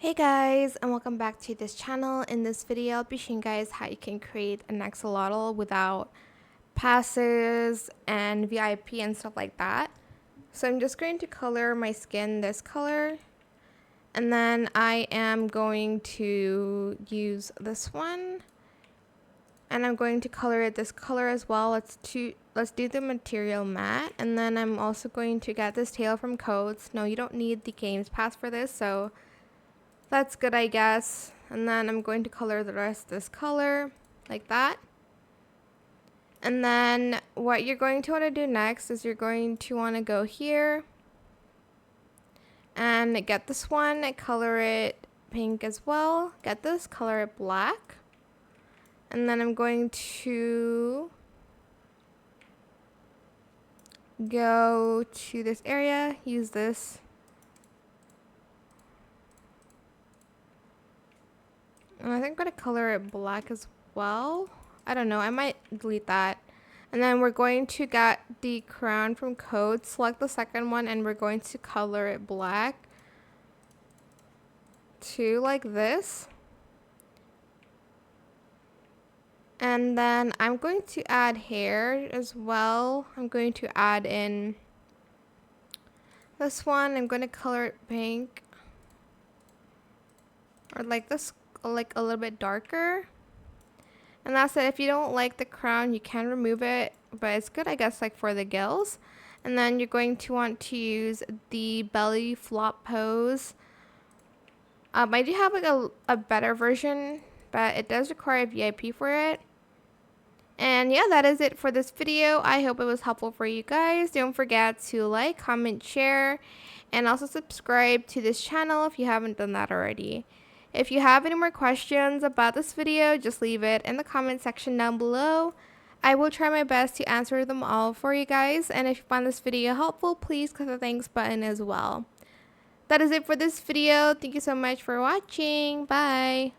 Hey guys, and welcome back to this channel. In this video, I'll be showing you guys how you can create an axolotl without passes and VIP and stuff like that. So I'm just going to color my skin this color, and then I am going to use this one, and I'm going to color it this color as well. Let's do the material matte, and then I'm also going to get this tail from Codes. No, you don't need the games pass for this, so that's good, I guess. And then I'm going to color the rest this color like that. And then what you're going to want to do next is you're going to want to go here and get this one, color it pink as well. Get this, color it black. And then I'm going to go to this area, use this. And I think I'm going to color it black as well. I don't know, I might delete that. And then we're going to get the crown from Code, select the second one, and we're going to color it black too, like this. And then I'm going to add hair as well. I'm going to add in this one. I'm going to color it pink, or like this, like a little bit darker. And that's it. If you don't like the crown, you can remove it, but it's good, I guess, like for the gills. And then you're going to want to use the belly flop pose. I do have like a better version, but it does require a VIP for it. And yeah, that is it for this video. I hope it was helpful for you guys. Don't forget to like, comment, share, and also subscribe to this channel if you haven't done that already. If you have any more questions about this video, just leave it in the comment section down below. I will try my best to answer them all for you guys. And if you found this video helpful, please click the thanks button as well. That is it for this video. Thank you so much for watching. Bye.